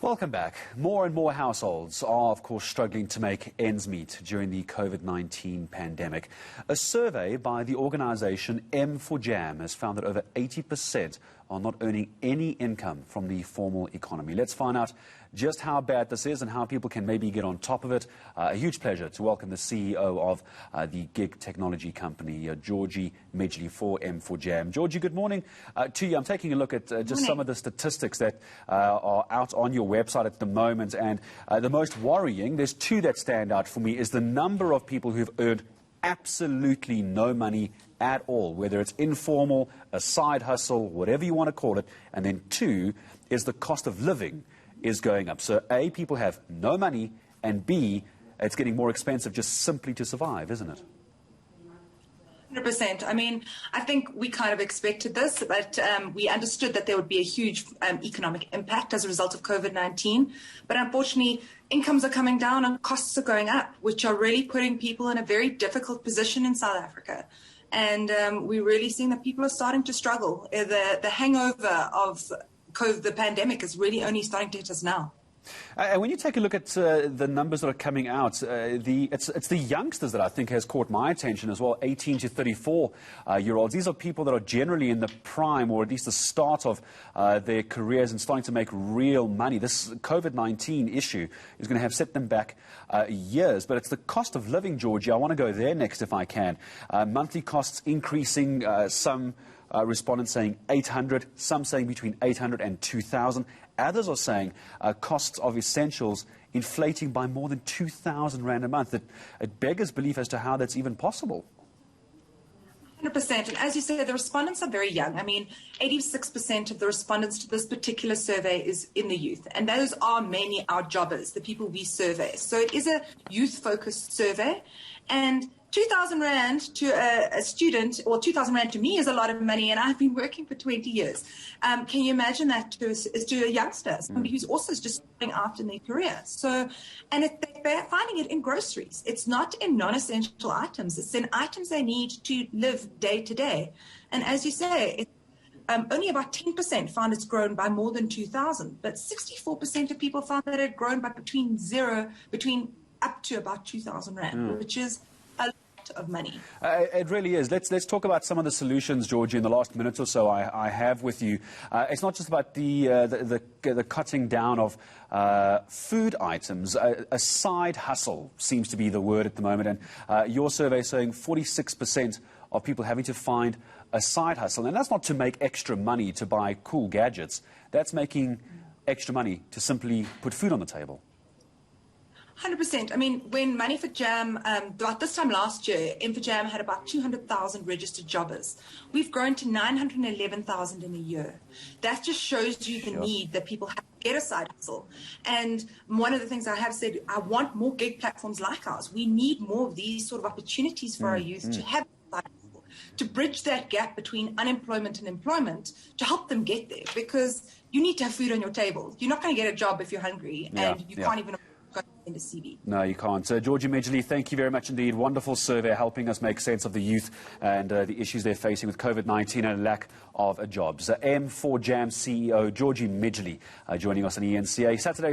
Welcome back. More and more households are, of course, struggling to make ends meet during the COVID-19 pandemic. A survey by the organisation M4Jam has found that over 80% are not earning any income from the formal economy. Let's find out just how bad this is and how people can maybe get on top of it. A huge pleasure to welcome the CEO of the gig technology company, Georgie Midgley for M4Jam. Georgie, good morning to you. I'm taking a look at just some of the statistics that are out on your website at the moment, and the most worrying, there's two that stand out for me, is the number of people who've earned absolutely no money at all, whether it's informal, a side hustle, whatever you want to call it. And then two is the cost of living is going up. So A, people have no money, and B, it's getting more expensive just simply to survive, isn't it? 100%. I mean, I think we kind of expected this, but we understood that there would be a huge economic impact as a result of COVID-19. But unfortunately, incomes are coming down and costs are going up, which are really putting people in a very difficult position in South Africa. And we're really seeing that people are starting to struggle. The hangover of the pandemic is really only starting to hit us now. And when you take a look at the numbers that are coming out, it's the youngsters that I think has caught my attention as well, 18 to 34-year-olds. These are people that are generally in the prime, or at least the start of their careers and starting to make real money. This COVID-19 issue is going to have set them back years. But it's the cost of living, Georgie. I want to go there next if I can. Monthly costs increasing, some respondents saying 800, some saying between 800 and 2,000. Others are saying costs of essentials inflating by more than 2,000 rand a month. It beggars belief as to how that's even possible. 100%. And as you say, the respondents are very young. I mean, 86% of the respondents to this particular survey is in the youth. And those are mainly our jobbers, the people we survey. So it is a youth-focused survey. And 2,000 rand to a student, or 2,000 rand to me, is a lot of money, and I've been working for 20 years. Can you imagine that to a youngster, somebody who's also just starting out in their career? So, and they're finding it in groceries. It's not in non-essential items. It's in items they need to live day to day. And as you say, only about 10% found it's grown by more than 2,000, but 64% of people found that it had grown by between up to about 2,000 rand, which is a lot of money. It really is. Let's talk about some of the solutions, Georgie, in the last minute or so I have with you. It's not just about the cutting down of food items. A side hustle seems to be the word at the moment, and your survey saying 46% of people having to find a side hustle. And that's not to make extra money to buy cool gadgets. That's making extra money to simply put food on the table. 100%. I mean, when Money for Jam, about this time last year, M4Jam had about 200,000 registered jobbers. We've grown to 911,000 in a year. That just shows you the need that people have to get a side hustle. And one of the things I have said, I want more gig platforms like ours. We need more of these sort of opportunities for our youth to have a side hustle, to bridge that gap between unemployment and employment, to help them get there, because you need to have food on your table. You're not going to get a job if you're hungry, and you can't even in the CV. No, you can't. Georgie Midgley, thank you very much indeed. Wonderful survey helping us make sense of the youth and the issues they're facing with COVID-19 and a lack of jobs. M4Jam CEO Georgie Midgley joining us on ENCA Saturday.